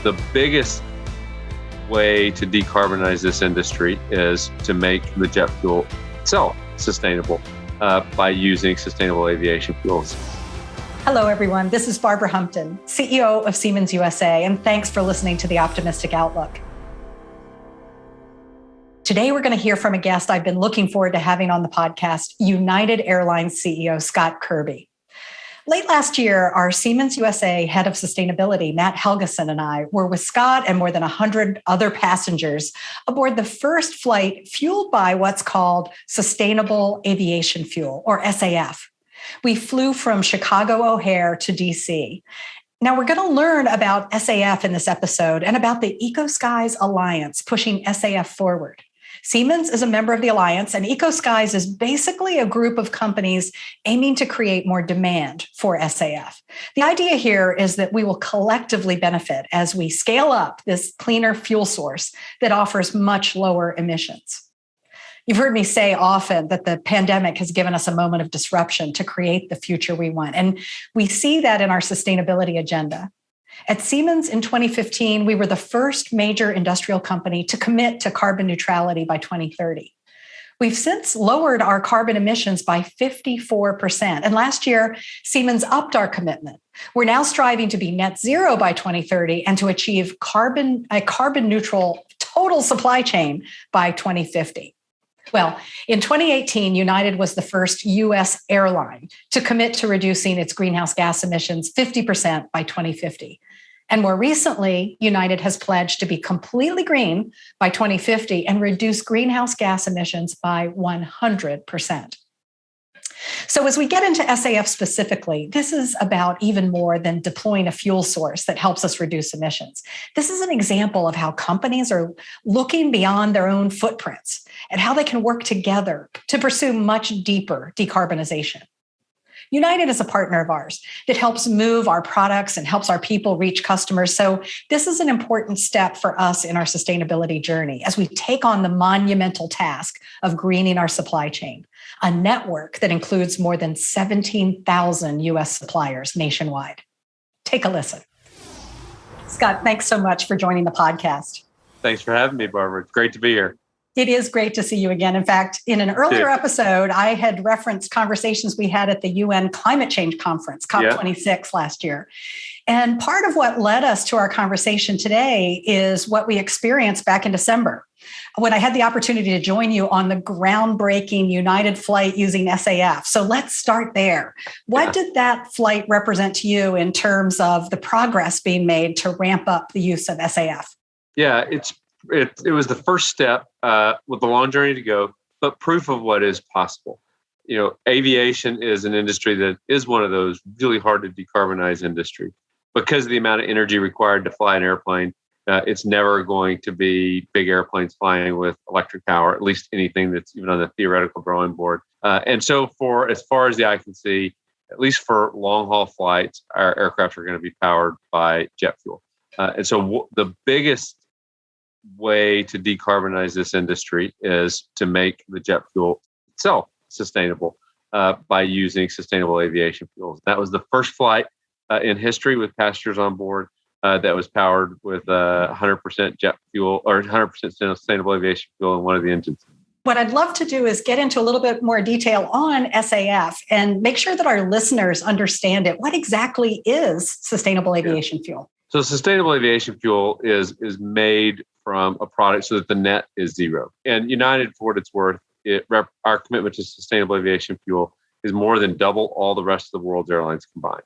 The biggest way to decarbonize this industry is to make the jet fuel itself sustainable by using sustainable aviation fuels. Hello, everyone. This is Barbara Humpton, CEO of Siemens USA, and thanks for listening to The Optimistic Outlook. Today, we're going to hear from a guest I've been looking forward to having on the podcast, United Airlines CEO Scott Kirby. Late last year, our Siemens USA head of sustainability, Matt Helgeson, and I were with Scott and more than 100 other passengers aboard the first flight fueled by what's called Sustainable Aviation Fuel, or SAF. We flew from Chicago O'Hare to DC. Now, we're going to learn about SAF in this episode and about the EcoSkies Alliance pushing SAF forward. Siemens is a member of the Alliance, and EcoSkies is basically a group of companies aiming to create more demand for SAF. The idea here is that we will collectively benefit as we scale up this cleaner fuel source that offers much lower emissions. You've heard me say often that the pandemic has given us a moment of disruption to create the future we want, and we see that in our sustainability agenda. At Siemens in 2015, we were the first major industrial company to commit to carbon neutrality by 2030. We've since lowered our carbon emissions by 54%. And last year, Siemens upped our commitment. We're now striving to be net zero by 2030 and to achieve a carbon neutral total supply chain by 2050. Well, in 2018, United was the first U.S. airline to commit to reducing its greenhouse gas emissions 50% by 2050. And more recently, United has pledged to be completely green by 2050 and reduce greenhouse gas emissions by 100%. So as we get into SAF specifically, this is about even more than deploying a fuel source that helps us reduce emissions. This is an example of how companies are looking beyond their own footprints and how they can work together to pursue much deeper decarbonization. United is a partner of ours that helps move our products and helps our people reach customers. So this is an important step for us in our sustainability journey as we take on the monumental task of greening our supply chain, a network that includes more than 17,000 U.S. suppliers nationwide. Take a listen. Scott, thanks so much for joining the podcast. Thanks for having me, Barbara. It's great to be here. It is great to see you again. In fact, in an earlier episode, I had referenced conversations we had at the UN Climate Change Conference, COP26 last year. And part of what led us to our conversation today is what we experienced back in December, when I had the opportunity to join you on the groundbreaking United flight using SAF. So let's start there. What did that flight represent to you in terms of the progress being made to ramp up the use of SAF? Yeah, it was the first step with a long journey to go, but proof of what is possible. You know, aviation is an industry that is one of those really hard to decarbonize industry because of the amount of energy required to fly an airplane. It's never going to be big airplanes flying with electric power, at least anything that's even on the theoretical drawing board. And so for as far as the eye can see, at least for long haul flights, our aircraft are going to be powered by jet fuel. And so the biggest way to decarbonize this industry is to make the jet fuel itself sustainable by using sustainable aviation fuels. That was the first flight in history with passengers on board that was powered with 100% jet fuel or 100% sustainable aviation fuel in one of the engines. What I'd love to do is get into a little bit more detail on SAF and make sure that our listeners understand it. What exactly is sustainable aviation fuel? So sustainable aviation fuel is made from a product so that the net is zero. And United, for what it's worth, our commitment to sustainable aviation fuel is more than double all the rest of the world's airlines combined.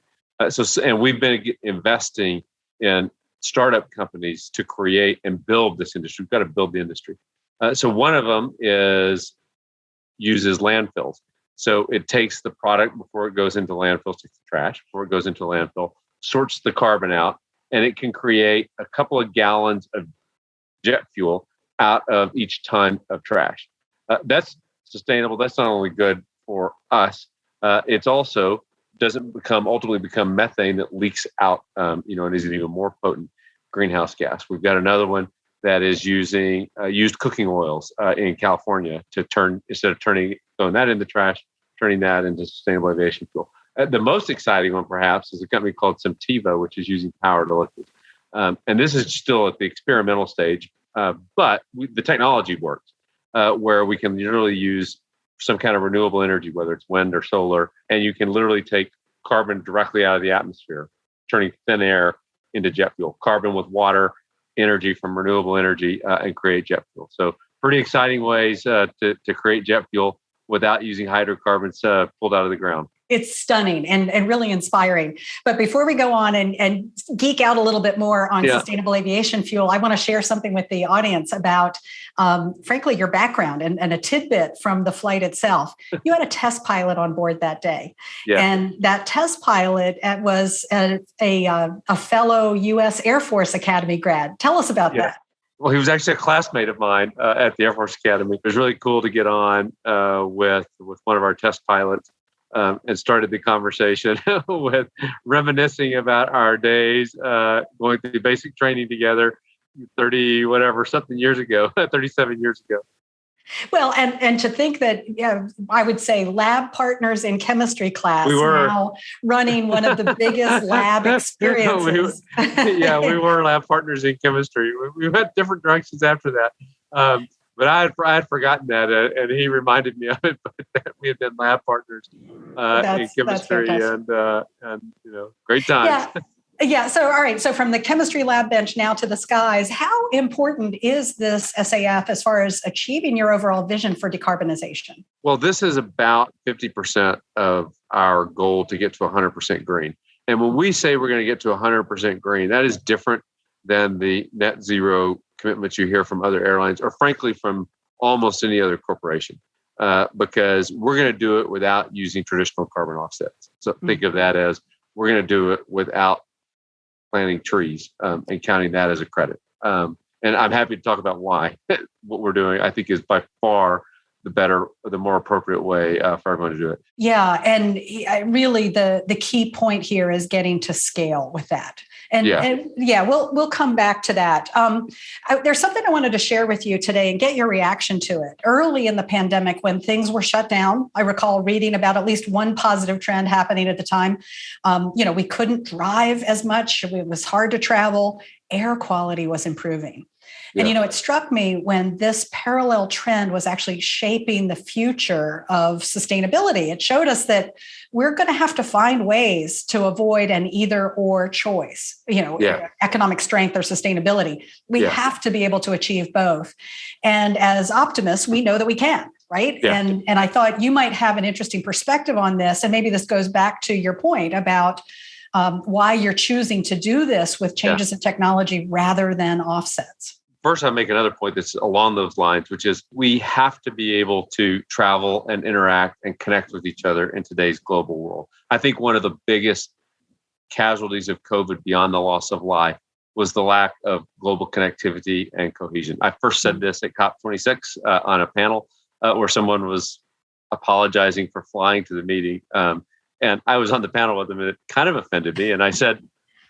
And we've been investing in startup companies to create and build this industry. We've got to build the industry. So one of them uses landfills. So it takes the product before it goes into landfills, takes the trash before it goes into landfill, sorts the carbon out, and it can create a couple of gallons of jet fuel out of each ton of trash. That's sustainable. That's not only good for us, it's also doesn't ultimately become methane that leaks out, and is an even more potent greenhouse gas. We've got another one that is using used cooking oils in California to instead of throwing that into trash, turning that into sustainable aviation fuel. The most exciting one, perhaps, is a company called Semtiva, which is using power to liquids. And this is still at the experimental stage, but the technology works, where we can literally use some kind of renewable energy, whether it's wind or solar, and you can literally take carbon directly out of the atmosphere, turning thin air into jet fuel, carbon with water, energy from renewable energy, and create jet fuel. So pretty exciting ways to create jet fuel without using hydrocarbons pulled out of the ground. It's stunning and really inspiring. But before we go on and geek out a little bit more on sustainable aviation fuel, I want to share something with the audience about, frankly, your background and a tidbit from the flight itself. You had a test pilot on board that day. Yeah. And that test pilot was a fellow U.S. Air Force Academy grad. Tell us about that. Well, he was actually a classmate of mine at the Air Force Academy. It was really cool to get on with one of our test pilots. And started the conversation with reminiscing about our days going through basic training together 37 years ago. Well, and to think that, I would say lab partners in chemistry class, we were now running one of the biggest lab experiences. We were lab partners in chemistry. We went different directions after that. But I had forgotten that, and he reminded me of it. But we had been lab partners in chemistry, and great times. Yeah. So, all right. So, from the chemistry lab bench now to the skies, how important is this SAF as far as achieving your overall vision for decarbonization? Well, this is about 50% of our goal to get to 100% green. And when we say we're going to get to 100% green, that is different than the net zero commitments you hear from other airlines, or frankly from almost any other corporation, because we're going to do it without using traditional carbon offsets. So think of that as we're going to do it without planting trees and counting that as a credit. And I'm happy to talk about why. What we're doing, I think, is by far the more appropriate way for everyone to do it. Yeah, and really the key point here is getting to scale with that. And we'll come back to that. There's something I wanted to share with you today and get your reaction to it. Early in the pandemic, when things were shut down, I recall reading about at least one positive trend happening at the time. We couldn't drive as much. It was hard to travel. Air quality was improving. And, it struck me when this parallel trend was actually shaping the future of sustainability. It showed us that we're going to have to find ways to avoid an either or choice, economic strength or sustainability. We have to be able to achieve both. And as optimists, we know that we can. Right. Yeah. And I thought you might have an interesting perspective on this. And maybe this goes back to your point about why you're choosing to do this with changes in technology rather than offsets. First, I'll make another point that's along those lines, which is we have to be able to travel and interact and connect with each other in today's global world. I think one of the biggest casualties of COVID beyond the loss of life was the lack of global connectivity and cohesion. I first said this at COP26 on a panel where someone was apologizing for flying to the meeting. And I was on the panel with them, and it kind of offended me. And I said,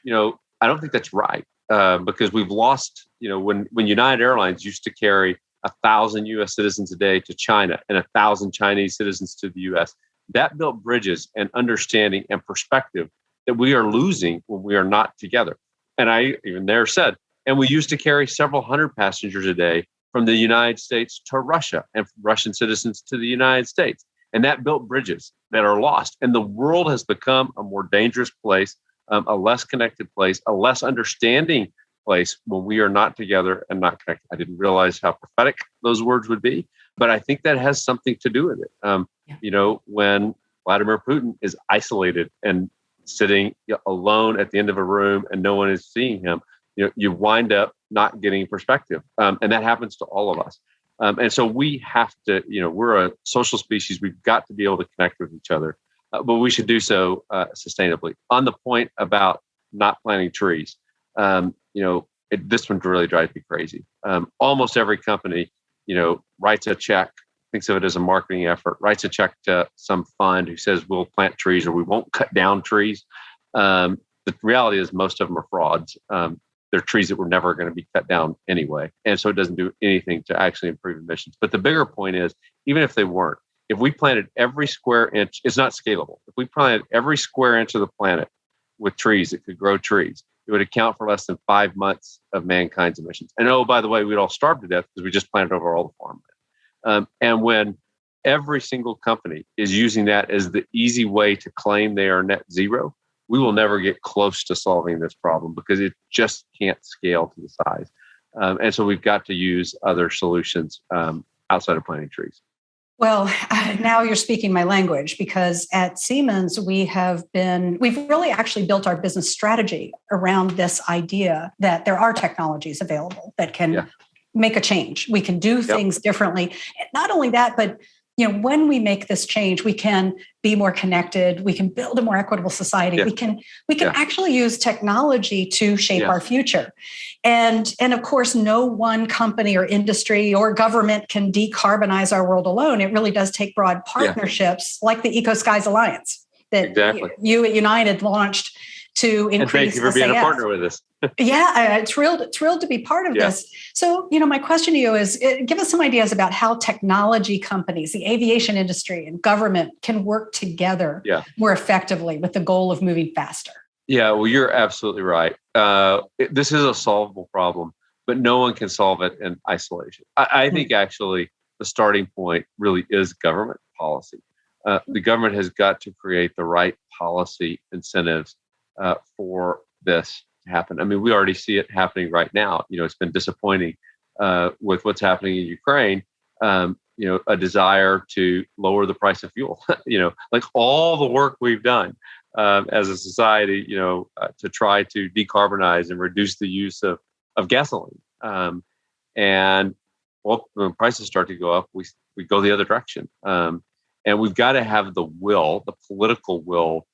I don't think that's right. Because we've lost, when United Airlines used to carry 1,000 U.S. citizens a day to China and 1,000 Chinese citizens to the U.S., that built bridges and understanding and perspective that we are losing when we are not together. And I even there said, and we used to carry several hundred passengers a day from the United States to Russia and from Russian citizens to the United States. And that built bridges that are lost. And the world has become a more dangerous place, a less connected place, a less understanding place when we are not together and not connected. I didn't realize how prophetic those words would be, but I think that has something to do with it. When Vladimir Putin is isolated and sitting alone at the end of a room and no one is seeing him, you wind up not getting perspective. And that happens to all of us. And so we have to, we're a social species. We've got to be able to connect with each other. But we should do so sustainably. On the point about not planting trees, this one really drives me crazy. Almost every company, writes a check, thinks of it as a marketing effort, writes a check to some fund who says we'll plant trees or we won't cut down trees. The reality is most of them are frauds. They're trees that were never going to be cut down anyway. And so it doesn't do anything to actually improve emissions. But the bigger point is, even if they weren't, if we planted every square inch, it's not scalable. If we planted every square inch of the planet with trees that could grow trees, it would account for less than 5 months of mankind's emissions. And oh, by the way, we'd all starve to death because we just planted over all the farmland. And when every single company is using that as the easy way to claim they are net zero, we will never get close to solving this problem because it just can't scale to the size. And so we've got to use other solutions outside of planting trees. Well, now you're speaking my language, because at Siemens, we've really actually built our business strategy around this idea that there are technologies available that can make a change. We can do things differently. Not only that, but when we make this change, we can be more connected. We can build a more equitable society. Yeah. We can actually use technology to shape our future. And of course, no one company or industry or government can decarbonize our world alone. It really does take broad partnerships like the Eco Skies Alliance that you at United launched to increase. And thank you for being a partner with us. Thrilled to be part of this. So, my question to you is, give us some ideas about how technology companies, the aviation industry, and government can work together more effectively with the goal of moving faster. Yeah, well, you're absolutely right. This is a solvable problem, but no one can solve it in isolation. I think actually the starting point really is government policy. The government has got to create the right policy incentives for this to happen. I mean, we already see it happening right now. It's been disappointing with what's happening in Ukraine. A desire to lower the price of fuel. Like all the work we've done as a society, to try to decarbonize and reduce the use of gasoline. And when prices start to go up, we go the other direction. And we've got to have the political will,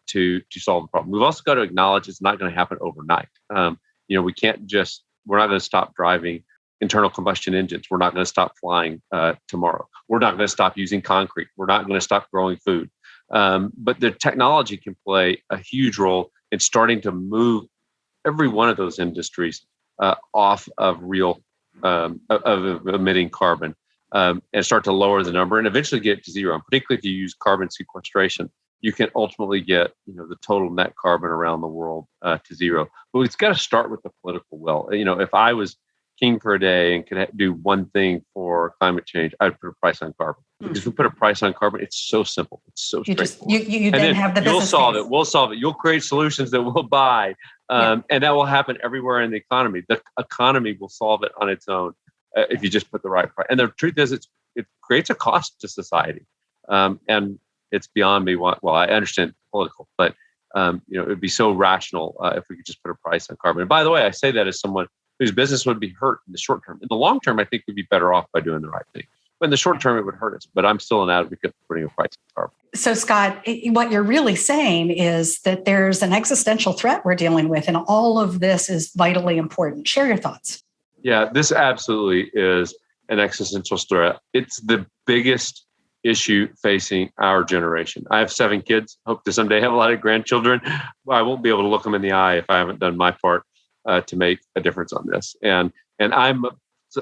to solve the problem. We've also got to acknowledge it's not going to happen overnight. We're not going to stop driving internal combustion engines. We're not going to stop flying tomorrow. We're not going to stop using concrete. We're not going to stop growing food. But the technology can play a huge role in starting to move every one of those industries off of of emitting carbon and start to lower the number and eventually get to zero. And particularly if you use carbon sequestration, you can ultimately get the total net carbon around the world to zero. But it's got to start with the political will. If I was king for a day and could do one thing for climate change, I'd put a price on carbon. Because if we put a price on carbon, it's so simple. It's so straightforward. You then have the business. You'll solve it. We'll solve it. You'll create solutions that we'll buy. And that will happen everywhere in the economy. The economy will solve it on its own if you just put the right price. And the truth is, it creates a cost to society. And it's beyond me. Well, I understand political, but it would be so rational if we could just put a price on carbon. And by the way, I say that as someone whose business would be hurt in the short term. In the long term, I think we'd be better off by doing the right thing. But in the short term, it would hurt us. But I'm still an advocate for putting a price on carbon. So, Scott, what you're really saying is that there's an existential threat we're dealing with, and all of this is vitally important. Share your thoughts. Yeah, this absolutely is an existential threat. It's the biggest issue facing our generation. I have 7 kids, hope to someday have a lot of grandchildren. I won't be able to look them in the eye if I haven't done my part to make a difference on this. And I'm an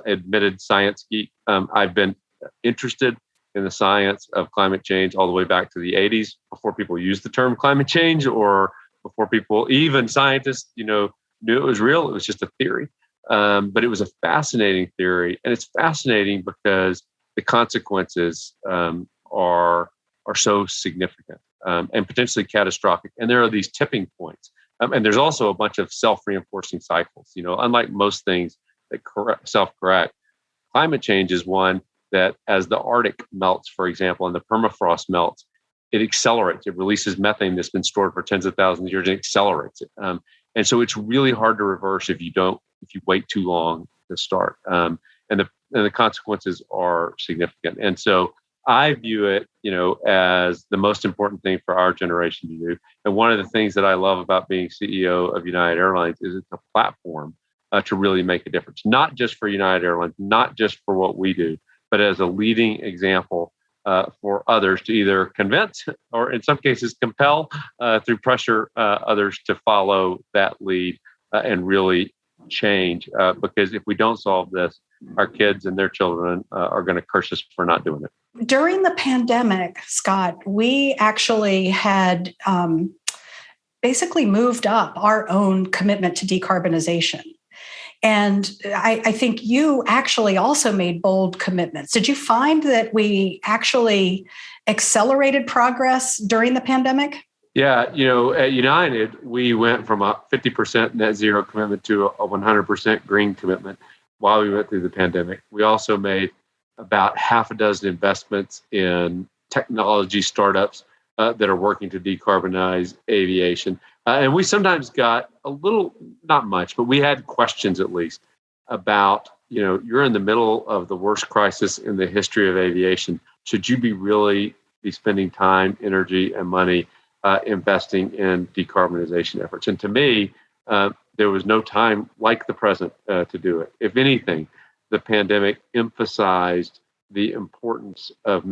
admitted science geek. I've been interested in the science of climate change all the way back to the 80s, before people used the term climate change, or before people, even scientists, knew it was real. It was just a theory. But it was a fascinating theory. And it's fascinating because the consequences are so significant and potentially catastrophic. And there are these tipping points. And there's also a bunch of self-reinforcing cycles. Unlike most things that self-correct, climate change is one that, as the Arctic melts, for example, and the permafrost melts, it accelerates. It releases methane that's been stored for tens of thousands of years and accelerates it. And so it's really hard to reverse if you wait too long to start. And the consequences are significant. And so I view it, as the most important thing for our generation to do. And one of the things that I love about being CEO of United Airlines is it's a platform to really make a difference, not just for United Airlines, not just for what we do, but as a leading example for others to either convince or in some cases compel through pressure others to follow that lead and really change. Because if we don't solve this, our kids and their children are going to curse us for not doing it. During the pandemic, Scott, we actually had basically moved up our own commitment to decarbonization. And I think you actually also made bold commitments. Did you find that we actually accelerated progress during the pandemic? Yeah, at United, we went from a 50% net zero commitment to a 100% green commitment while we went through the pandemic. We also made about half a dozen investments in technology startups that are working to decarbonize aviation. And we sometimes got a little, not much, but we had questions at least about, you're in the middle of the worst crisis in the history of aviation. Should you be spending time, energy, and money investing in decarbonization efforts? And to me, there was no time like the present to do it. If anything, the pandemic emphasized the importance of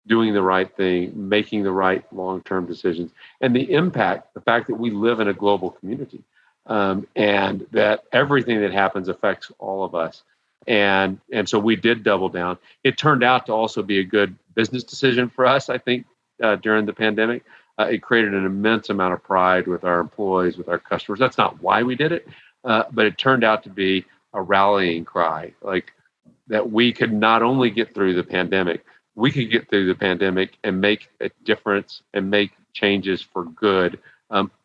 doing the right thing, making the right long-term decisions, and the fact that we live in a global community, and that everything that happens affects all of us. And so we did double down. It turned out to also be a good business decision for us, I think, during the pandemic. It created an immense amount of pride with our employees, with our customers. That's not why we did it, but it turned out to be a rallying cry, like that we could not only get through the pandemic, we could get through the pandemic and make a difference and make changes for good,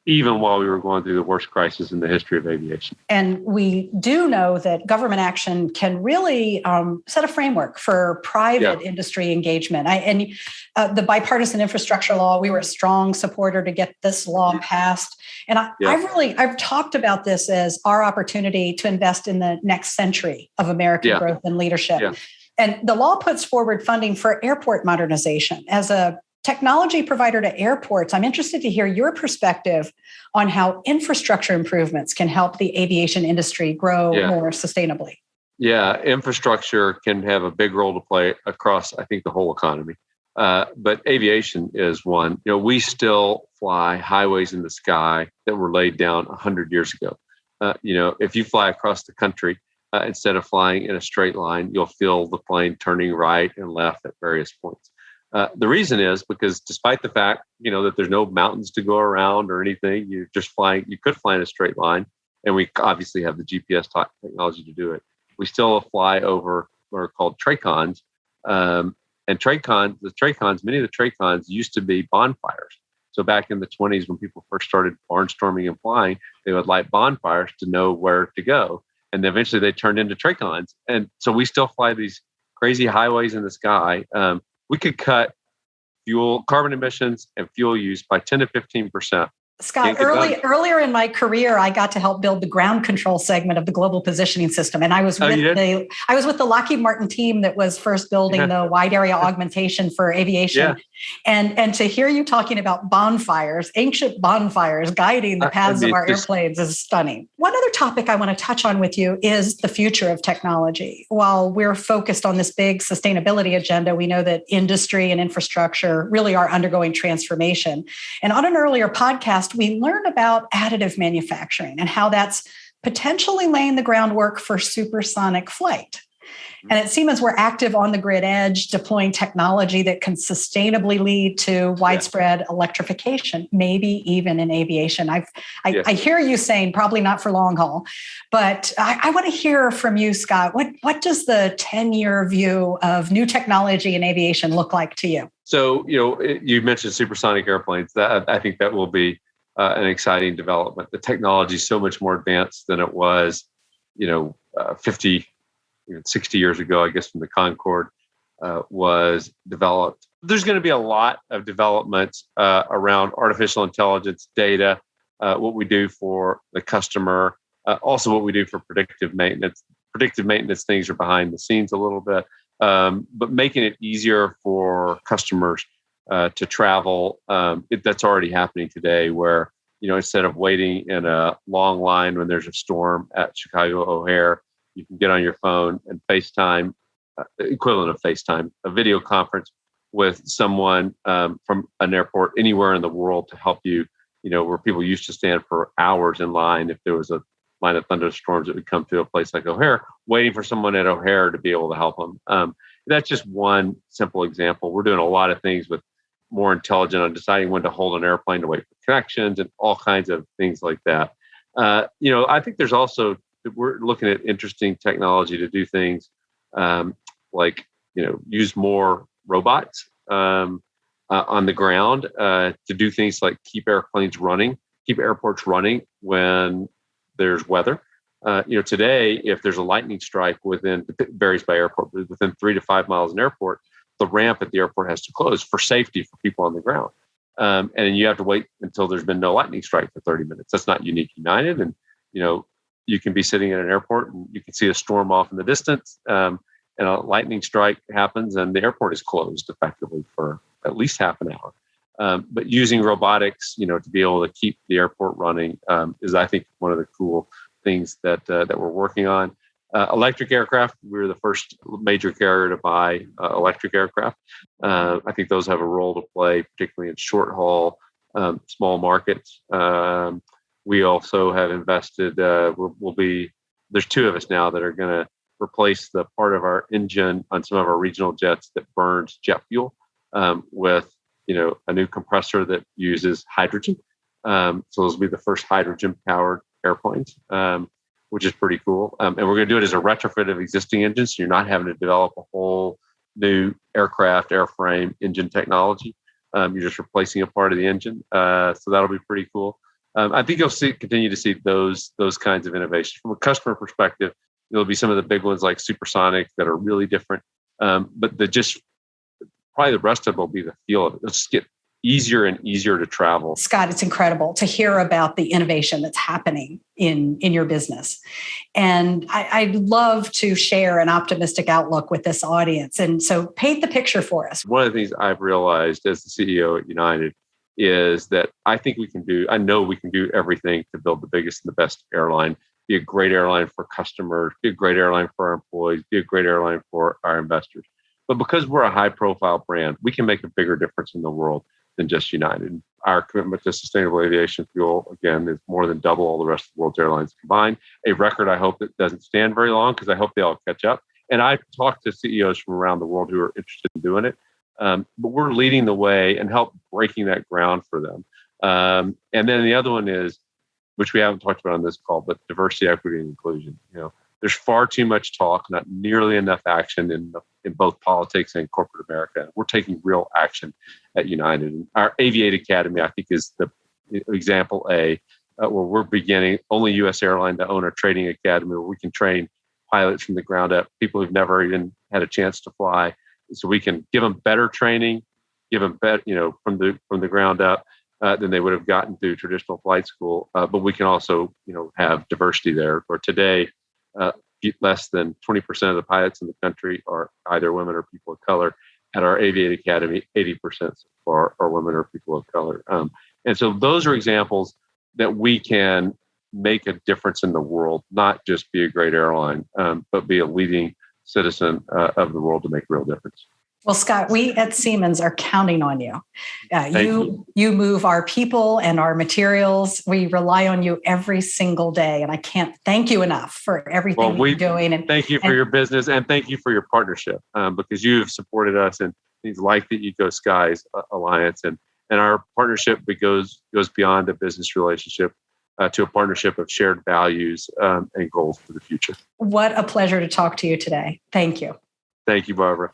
even while we were going through the worst crisis in the history of aviation. And we do know that government action can really set a framework for private industry engagement. The Bipartisan Infrastructure Law, we were a strong supporter to get this law passed. And I've talked about this as our opportunity to invest in the next century of American growth and leadership. Yeah. And the law puts forward funding for airport modernization. As a technology provider to airports, I'm interested to hear your perspective on how infrastructure improvements can help the aviation industry grow more sustainably. Yeah, infrastructure can have a big role to play across, I think, the whole economy. But aviation is one. We still fly highways in the sky that were laid down 100 years ago. If you fly across the country, instead of flying in a straight line, you'll feel the plane turning right and left at various points. The reason is because despite the fact, that there's no mountains to go around or anything, you could fly in a straight line, and we obviously have the GPS technology to do it. We still fly over what are called TRACONs. And many of the TRACONs used to be bonfires. So back in the 20s, when people first started barnstorming and flying, they would light bonfires to know where to go. And eventually they turned into TRACONs. And so we still fly these crazy highways in the sky. We could cut carbon emissions and fuel use by 10 to 15%. Scott, earlier in my career, I got to help build the ground control segment of the global positioning system. And I was with the Lockheed Martin team that was first building the wide area augmentation for aviation. Yeah. And to hear you talking about bonfires, ancient bonfires guiding the paths of our airplanes is stunning. One other topic I want to touch on with you is the future of technology. While we're focused on this big sustainability agenda, we know that industry and infrastructure really are undergoing transformation. And on an earlier podcast, we learned about additive manufacturing and how that's potentially laying the groundwork for supersonic flight. And at Siemens, we're active on the grid edge, deploying technology that can sustainably lead to widespread electrification, maybe even in aviation. I hear you saying probably not for long haul, but I want to hear from you, Scott. What does the 10-year view of new technology in aviation look like to you? So, you mentioned supersonic airplanes. I think that will be an exciting development. The technology is so much more advanced than it was, 50, 60 years ago, I guess, when the Concorde was developed. There's going to be a lot of developments around artificial intelligence, data, what we do for the customer, also what we do for predictive maintenance. Predictive maintenance things are behind the scenes a little bit, but making it easier for customers to travel. That's already happening today where, instead of waiting in a long line when there's a storm at Chicago O'Hare, you can get on your phone and FaceTime, equivalent of FaceTime, a video conference with someone from an airport anywhere in the world to help you, where people used to stand for hours in line if there was a line of thunderstorms that would come to a place like O'Hare, waiting for someone at O'Hare to be able to help them. That's just one simple example. We're doing a lot of things with more intelligent on deciding when to hold an airplane to wait for connections and all kinds of things like that. I think there's also, we're looking at interesting technology to do things like, use more robots on the ground to do things like keep airports running when there's weather. Today, if there's a lightning strike it varies by airport, but within 3 to 5 miles of an airport, the ramp at the airport has to close for safety for people on the ground. And then you have to wait until there's been no lightning strike for 30 minutes. That's not unique United. And, you can be sitting at an airport and you can see a storm off in the distance and a lightning strike happens and the airport is closed effectively for at least half an hour. But using robotics, to be able to keep the airport running is, I think, one of the cool things that we're working on. Electric aircraft, we were the first major carrier to buy electric aircraft. I think those have a role to play, particularly in short haul, small markets. We also have invested, there's 2 of us now that are going to replace the part of our engine on some of our regional jets that burns jet fuel with, a new compressor that uses hydrogen. So those will be the first hydrogen powered airplanes, which is pretty cool. And we're going to do it as a retrofit of existing engines. So you're not having to develop a whole new airframe engine technology. You're just replacing a part of the engine. So that'll be pretty cool. I think you'll continue to see those kinds of innovations. From a customer perspective, there'll be some of the big ones like supersonic that are really different. But probably the rest of it will be the feel of it. It'll just get easier and easier to travel. Scott, it's incredible to hear about the innovation that's happening in your business. And I'd love to share an optimistic outlook with this audience. And so paint the picture for us. One of the things I've realized as the CEO at United is that I know we can do everything to build the biggest and the best airline, be a great airline for customers, be a great airline for our employees, be a great airline for our investors. But because we're a high profile brand, we can make a bigger difference in the world than just United. Our commitment to sustainable aviation fuel, again, is more than double all the rest of the world's airlines combined. A record I hope that doesn't stand very long because I hope they all catch up. And I've talked to CEOs from around the world who are interested in doing it. But we're leading the way and help breaking that ground for them. And then the other one is, which we haven't talked about on this call, but diversity, equity, and inclusion. There's far too much talk, not nearly enough action in both politics and corporate America. We're taking real action at United. And our Aviate Academy, I think, is the example A, where we're beginning only U.S. airline to own a training academy where we can train pilots from the ground up, people who've never even had a chance to fly. So we can give them better training, give them better, from the ground up than they would have gotten through traditional flight school. But we can also, have diversity there. Or today, less than 20% of the pilots in the country are either women or people of color. At our Aviate Academy, 80% are women or people of color. And so those are examples that we can make a difference in the world, not just be a great airline, but be a leading citizen of the world to make a real difference. Well, Scott, we at Siemens are counting on you. You move our people and our materials. We rely on you every single day. And I can't thank you enough for everything you're doing. And thank you for your business and thank you for your partnership because you've supported us in things like the Eco Skies Alliance. And our partnership goes beyond a business relationship to a partnership of shared values and goals for the future. What a pleasure to talk to you today. Thank you. Thank you, Barbara.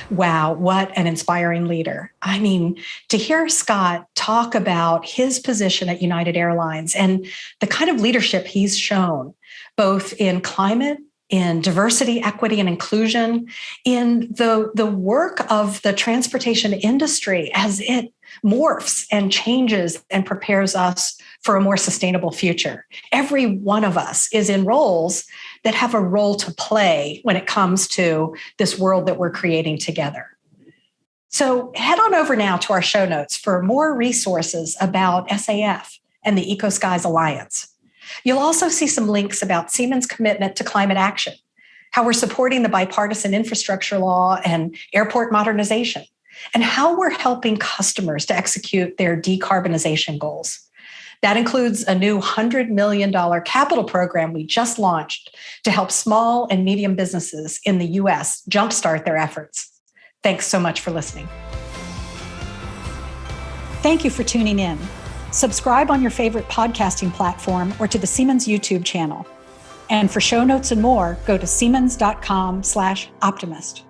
Wow, what an inspiring leader. I mean, to hear Scott talk about his position at United Airlines and the kind of leadership he's shown, both in climate, in diversity, equity, and inclusion, in the work of the transportation industry as it morphs and changes and prepares us for a more sustainable future. Every one of us is in roles that have a role to play when it comes to this world that we're creating together. So head on over now to our show notes for more resources about SAF and the Eco Skies Alliance. You'll also see some links about Siemens' commitment to climate action, how we're supporting the Bipartisan Infrastructure Law and airport modernization, and how we're helping customers to execute their decarbonization goals. That includes a new $100 million capital program we just launched to help small and medium businesses in the U.S. jumpstart their efforts. Thanks so much for listening. Thank you for tuning in. Subscribe on your favorite podcasting platform or to the Siemens YouTube channel. And for show notes and more, go to siemens.com/optimist.